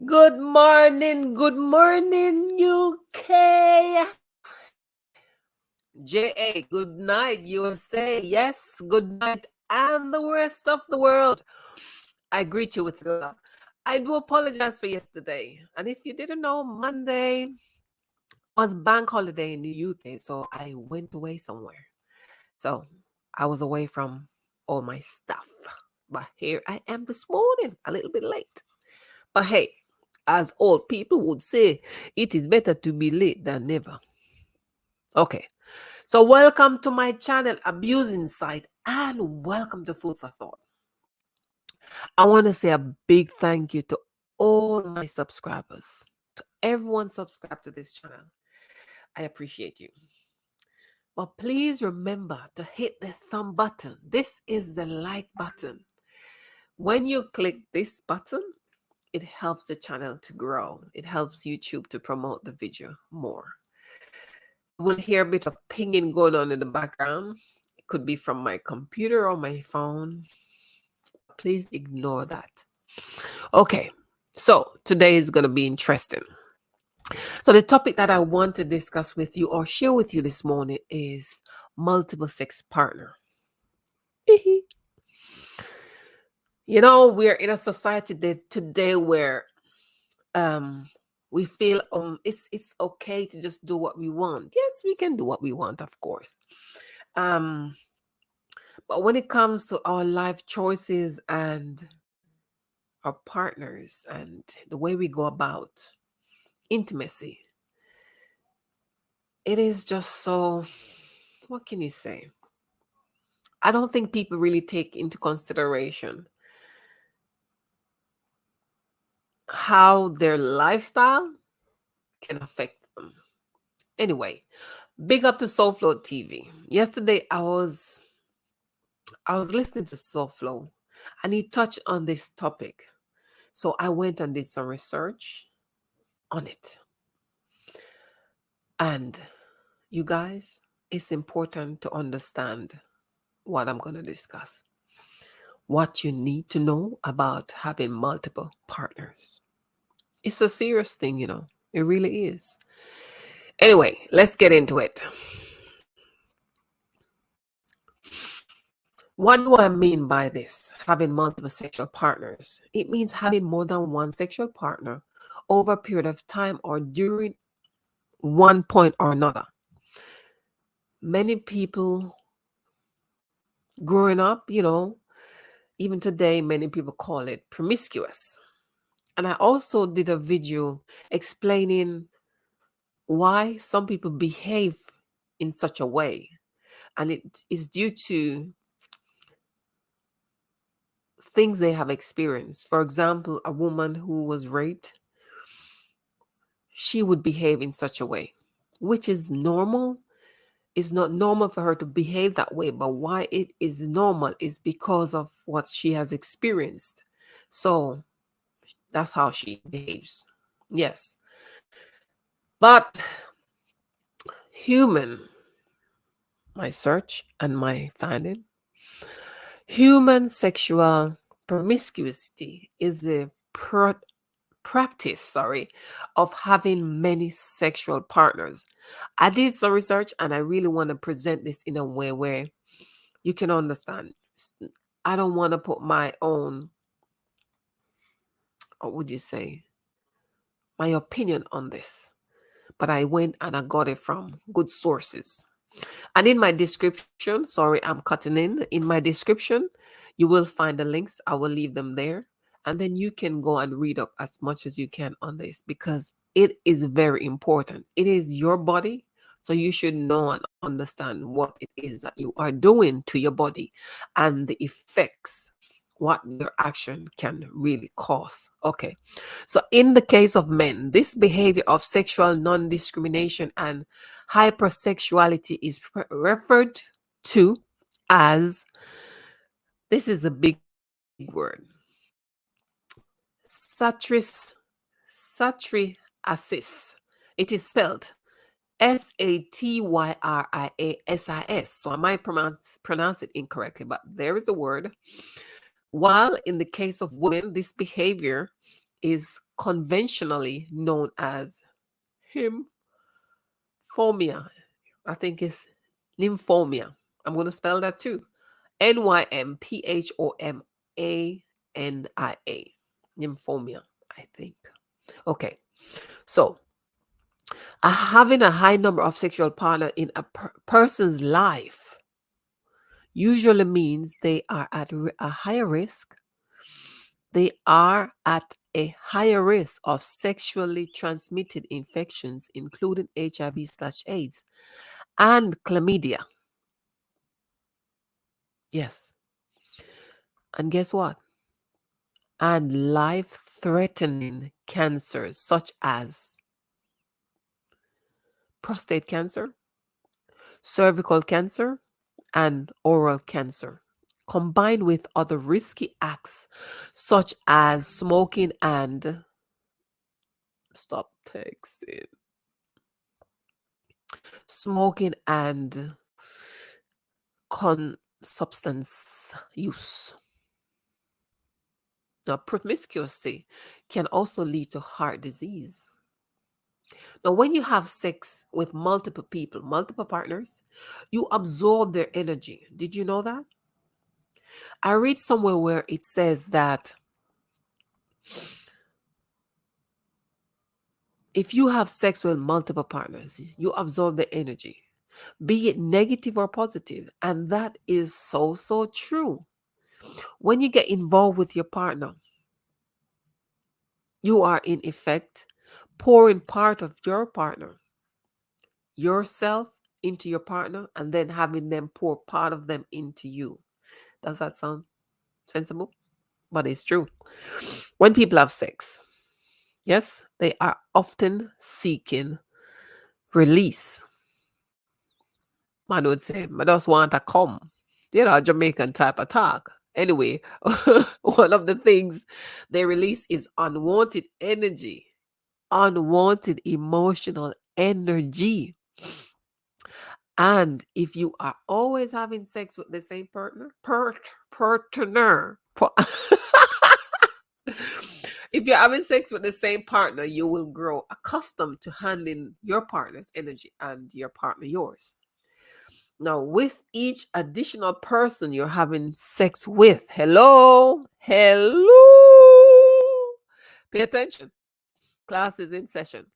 Good morning, UK. JA, good night, USA. Yes, good night, and the rest of the world. I greet you with love. I do apologize for yesterday. And if you didn't know, Monday was bank holiday in the UK, so I went away somewhere. So I was away from all my stuff. But here I am this morning, a little bit late. But hey, as old people would say, it is better to be late than never. Okay, so welcome to my channel, Abuse Insight, and welcome to Food for Thought. I want to say a big thank you to all my subscribers, to everyone subscribed to this channel. I appreciate you. But please remember to hit the thumb button. This is the like button. When you click this button, it helps the channel to grow. It helps YouTube to promote the video more. You will hear a bit of pinging going on in the background. It could be from my computer or my phone. Please ignore that. Okay, so today is going to be interesting. So the topic that I want to discuss with you or share with you this morning is multiple sex partner. You know, we're in a society today where we feel it's okay to just do what we want. Yes, we can do what we want, of course. But when it comes to our life choices and our partners and the way we go about intimacy, it is just so, what can you say? I don't think people really take into consideration how their lifestyle can affect them. Anyway, big up to Soul Flow TV. Yesterday I was listening to Soul Flow and he touched on this topic. So I went and did some research on it. And you guys, it's important to understand what I'm going to discuss. What you need to know about having multiple partners. It's a serious thing, you know. It really is. Anyway, let's get into it. What do I mean by this? Having multiple sexual partners. It means having more than one sexual partner over a period of time or during one point or another. Many people growing up, you know, even today, many people call it promiscuous. And I also did a video explaining why some people behave in such a way. And it is due to things they have experienced. For example, a woman who was raped, she would behave in such a way, which is normal. It's not normal for her to behave that way, but why it is normal is because of what she has experienced. So that's how she behaves. Yes. But human, my search and my finding, human sexual promiscuity is a practice, of having many sexual partners. I did some research and I really want to present this in a way where you can understand. I don't want to put my own, what would you say, my opinion on this. But I went and I got it from good sources. And in my description, sorry, I'm cutting in my description, you will find the links. I will leave them there. And then you can go and read up as much as you can on this because it is very important. It is your body. So you should know and understand what it is that you are doing to your body and the effects, what your action can really cause. Okay. So in the case of men, this behavior of sexual non-discrimination and hypersexuality is referred to as, this is a big word, satyriasis. It is spelled Satyriasis. So I might pronounce it incorrectly, but there is a word. While in the case of women, this behavior is conventionally known as lymphomia. I think it's lymphomia. I'm going to spell that too. Nymphomania. Lymphomia, I think. Okay. So, having a high number of sexual partner in a person's life usually means they are at a higher risk. They are at a higher risk of sexually transmitted infections, including HIV/AIDS and chlamydia. Yes. And guess what? And life-threatening cancers such as prostate cancer, cervical cancer, and oral cancer, combined with other risky acts such as smoking and stop texting, smoking and substance use. Now, promiscuity can also lead to heart disease. Now, when you have sex with multiple people, multiple partners, you absorb their energy. Did you know that? I read somewhere where it says that if you have sex with multiple partners, you absorb the energy, be it negative or positive. And that is so, so true. When you get involved with your partner, you are in effect pouring part of your partner, yourself, into your partner, and then having them pour part of them into you. Does that sound sensible? But it's true. When people have sex, yes, they are often seeking release. Man would say, I just want to come. Jamaican type of talk. Anyway, one of the things they release is unwanted energy, unwanted emotional energy. And if you are always having sex with the same partner, if you're having sex with the same partner, you will grow accustomed to handling your partner's energy and your partner yours. Now, with each additional person you're having sex with, hello, pay attention. Class is in session.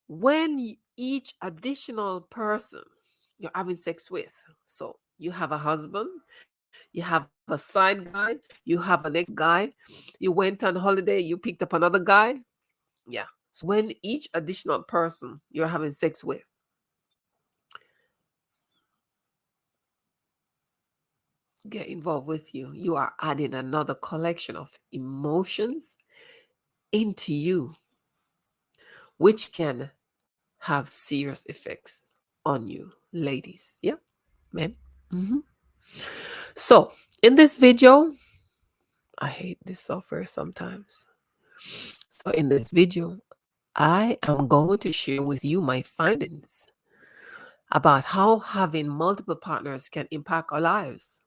When each additional person you're having sex with, so you have a husband, you have a side guy, you have a next guy, you went on holiday, you picked up another guy. Yeah. So when each additional person you're having sex with get involved with you, you are adding another collection of emotions into you, which can have serious effects on you, ladies. Yeah, men. So in this video, I hate this software sometimes. So in this video, I am going to share with you my findings about how having multiple partners can impact our lives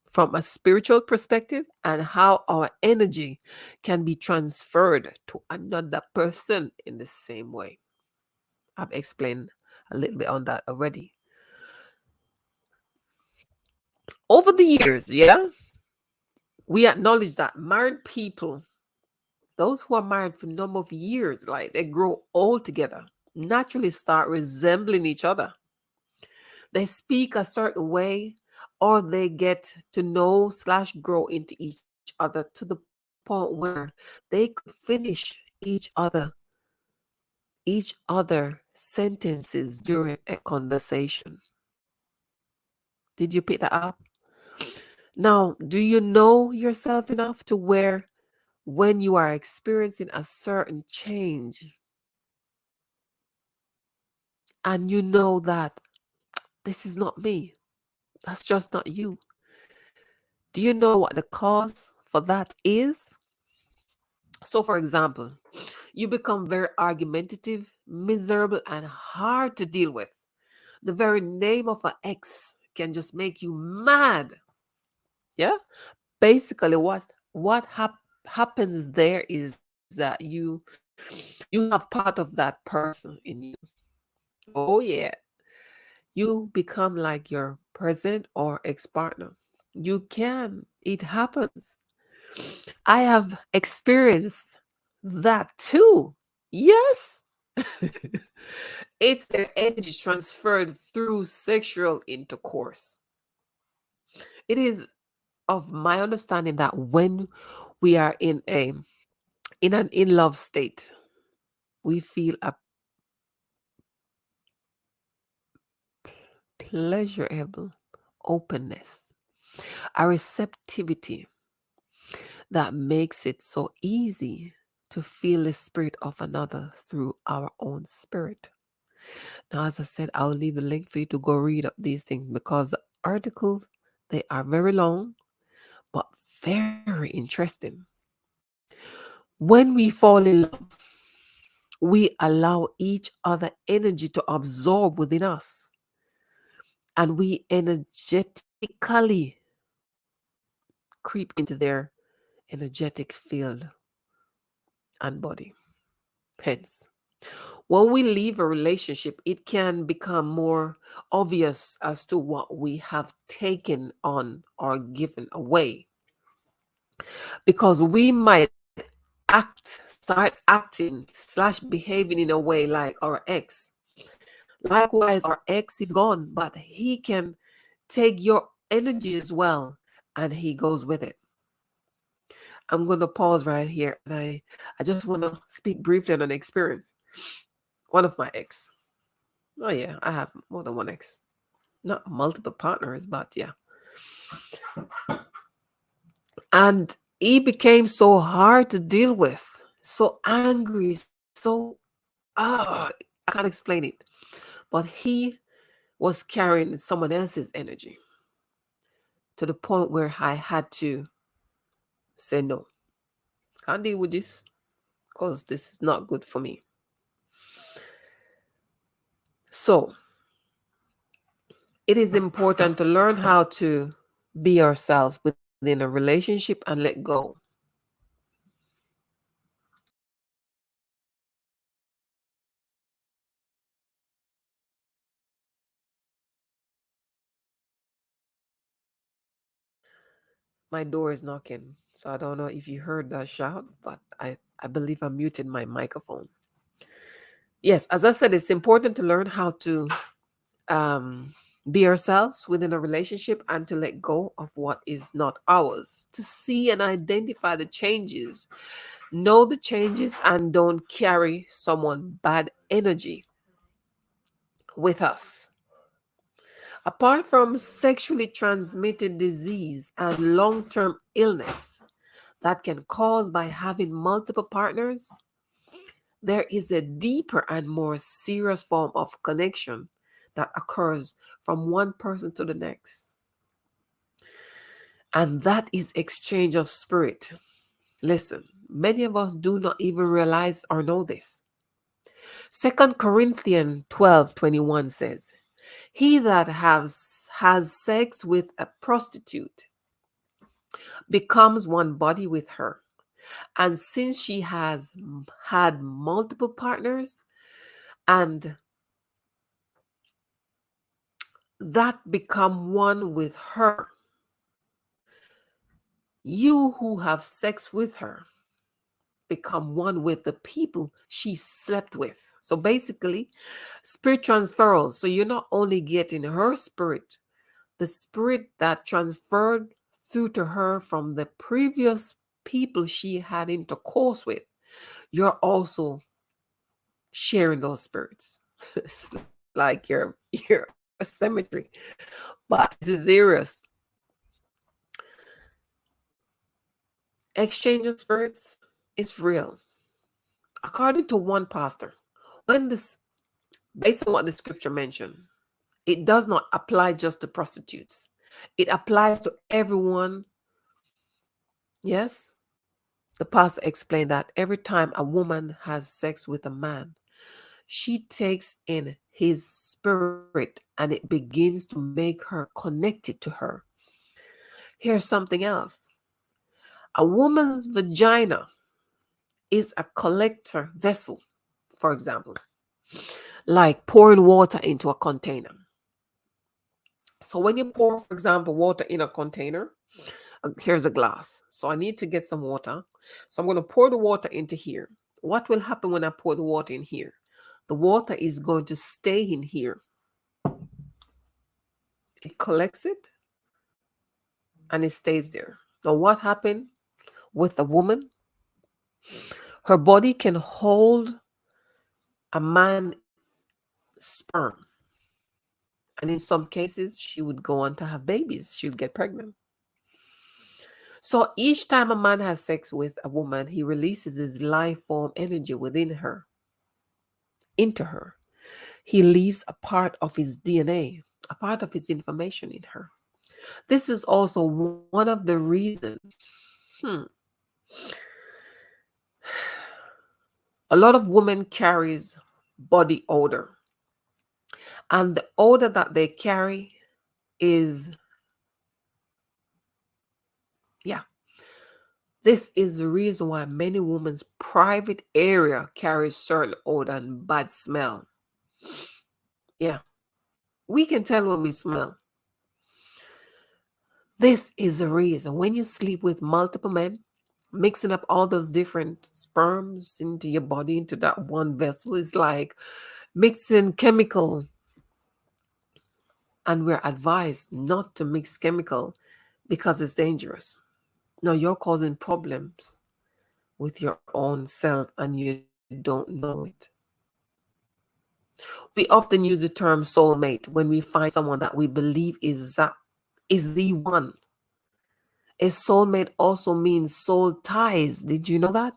from a spiritual perspective and how our energy can be transferred to another person in the same way. I've explained a little bit on that already. Over the years, we acknowledge that married people, those who are married for a number of years, like they grow old together, naturally start resembling each other. They speak a certain way, or they get to know / grow into each other to the point where they could finish each other sentences during a conversation. Did you pick that up? Now, do you know yourself enough to where when you are experiencing a certain change and you know that this is not me, that's just not you, do you know what the cause for that is? So, for example, you become very argumentative, miserable, and hard to deal with. The very name of an ex can just make you mad. Yeah? Basically, what happens there is that you have part of that person in you. Oh yeah. You become like your present or ex-partner. You can. It happens. I have experienced that too. Yes. It's their energy transferred through sexual intercourse. It is of my understanding that when we are in an in love state, we feel a pleasurable openness, a receptivity that makes it so easy to feel the spirit of another through our own spirit. Now, as I said, I'll leave a link for you to go read up these things because the articles, they are very long, but very interesting. When we fall in love, we allow each other energy to absorb within us, and we energetically creep into their energetic field and body. Hence, when we leave a relationship, it can become more obvious as to what we have taken on or given away. Because we might start acting slash behaving in a way like our ex. Likewise, our ex is gone, but he can take your energy as well, and he goes with it. I'm going to pause right here, and I just want to speak briefly on an experience. One of my ex. Oh yeah, I have more than one ex. Not multiple partners, but yeah. And he became so hard to deal with, so angry, so I can't explain it. But he was carrying someone else's energy to the point where I had to say no. Can't deal with this because this is not good for me. So it is important to learn how to be ourselves within a relationship and let go. My door is knocking, so I don't know if you heard that shout, but I believe I muted my microphone. Yes, as I said, it's important to learn how to um, be ourselves within a relationship and to let go of what is not ours, to see and identify the changes, know the changes, and don't carry someone bad energy with us. Apart from sexually transmitted disease and long term illness that can cause by having multiple partners, there is a deeper and more serious form of connection that occurs from one person to the next. And that is exchange of spirit. Listen, many of us do not even realize or know this. 2 Corinthians 12:21 says, he that has sex with a prostitute becomes one body with her. And since she has had multiple partners, and that become one with her, you who have sex with her become one with the people she slept with. So basically, spirit transferals. So you're not only getting her spirit, the spirit that transferred through to her from the previous people she had intercourse with, you're also sharing those spirits. It's like you're a cemetery, but this is serious. Exchange of spirits is real. According to one pastor, when this, based on what the scripture mentioned, it does not apply just to prostitutes. It applies to everyone. Yes, the pastor explained that every time a woman has sex with a man, she takes in his spirit and it begins to make her connected to her. Here's something else. A woman's vagina is a collector vessel, for example, like pouring water into a container. So when you pour, for example, water in a container, here's a glass. So I need to get some water. So I'm going to pour the water into here. What will happen when I pour the water in here? The water is going to stay in here. It collects it and it stays there. Now, what happened with a woman? Her body can hold a man's sperm. And in some cases, she would go on to have babies. She would get pregnant. So each time a man has sex with a woman, he releases his life form energy within her, into her. He leaves a part of his DNA, a part of his information in her. This is also one of the reasons a lot of women carries body odor. And the odor that they carry is, this is the reason why many women's private area carries certain odor and bad smell. Yeah, we can tell when we smell. This is the reason when you sleep with multiple men, mixing up all those different sperms into your body, into that one vessel, is like mixing chemical. And we're advised not to mix chemical because it's dangerous. No, you're causing problems with your own self and you don't know it. We often use the term soulmate when we find someone that we believe is the one. A soulmate also means soul ties. Did you know that?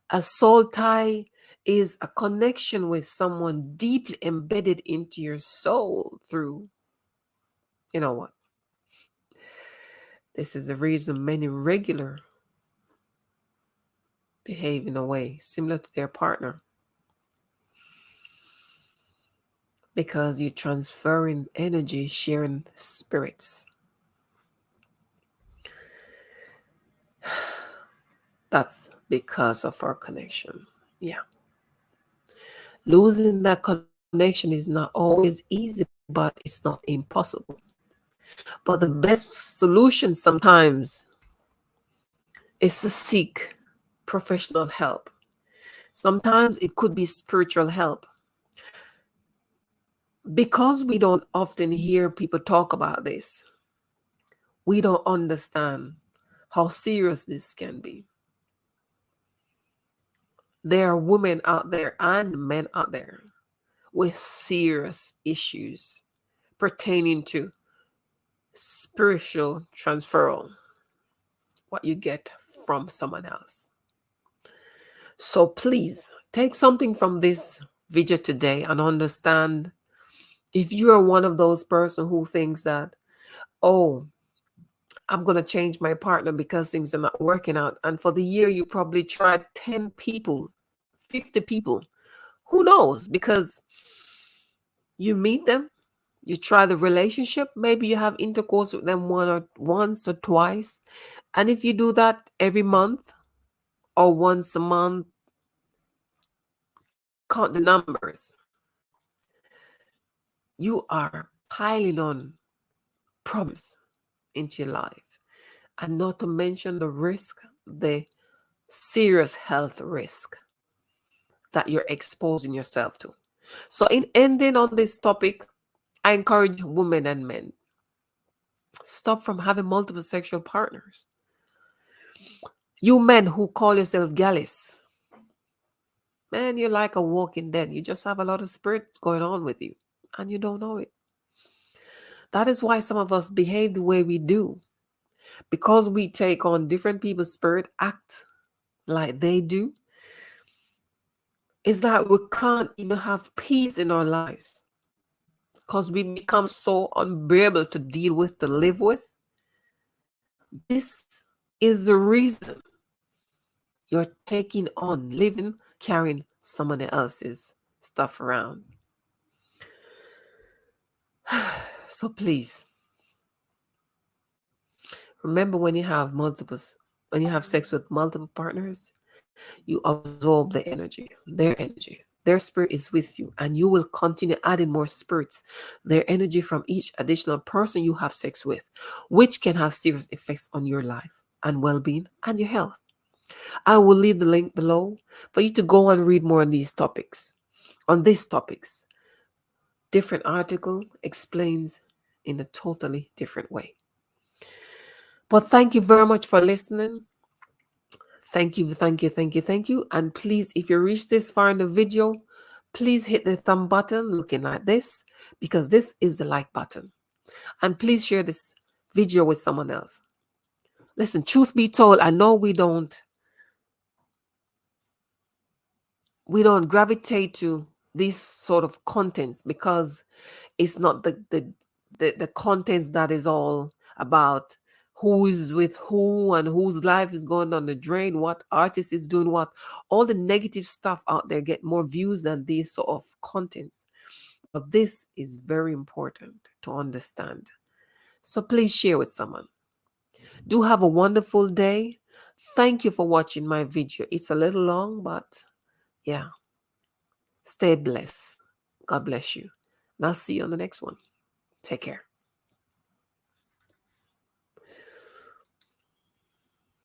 A soul tie is a connection with someone deeply embedded into your soul through, you know what? This is the reason many regular behave in a way similar to their partner. Because you're transferring energy, sharing spirits. That's because of our connection. Yeah. Losing that connection is not always easy, but it's not impossible. But the best solution sometimes is to seek professional help. Sometimes it could be spiritual help. Because we don't often hear people talk about this, we don't understand how serious this can be. There are women out there and men out there with serious issues pertaining to spiritual transferal, what you get from someone else. So please take something from this video today and understand, if you are one of those person who thinks that, oh, I'm going to change my partner because things are not working out. And for the year, you probably tried 10 people, 50 people. Who knows? Because you meet them, you try the relationship, maybe you have intercourse with them once or twice. And if you do that every month or once a month, count the numbers. You are piling on problems into your life. And not to mention the risk, the serious health risk that you're exposing yourself to. So in ending on this topic, I encourage women and men, stop from having multiple sexual partners. You men who call yourself gallus, man, you're like a walking dead. You just have a lot of spirits going on with you and you don't know it. That is why some of us behave the way we do. Because we take on different people's spirit, act like they do. It's like we can't even have peace in our lives. Because we become so unbearable to deal with, to live with. This is the reason you're taking on, living, carrying someone else's stuff around. So please, remember when you have sex with multiple partners, You absorb the energy, their energy. Their spirit is with you, and you will continue adding more spirits, their energy from each additional person you have sex with, which can have serious effects on your life and well being and your health. I will leave the link below for you to go and read more on these topics. On these topics, different article explains in a totally different way. But thank you very much for listening. Thank you, thank you, thank you, thank you. And please, if you reach this far in the video, please hit the thumb button looking like this, because this is the like button. And please share this video with someone else. Listen, truth be told, I know we don't gravitate to these sort of contents because it's not the contents that is all about who is with who and whose life is going on the drain, what artist is doing what. All the negative stuff out there get more views than these sort of contents. But this is very important to understand. So please share with someone. Do have a wonderful day. Thank you for watching my video. It's a little long, but yeah. Stay blessed. God bless you. And I'll see you on the next one. Take care.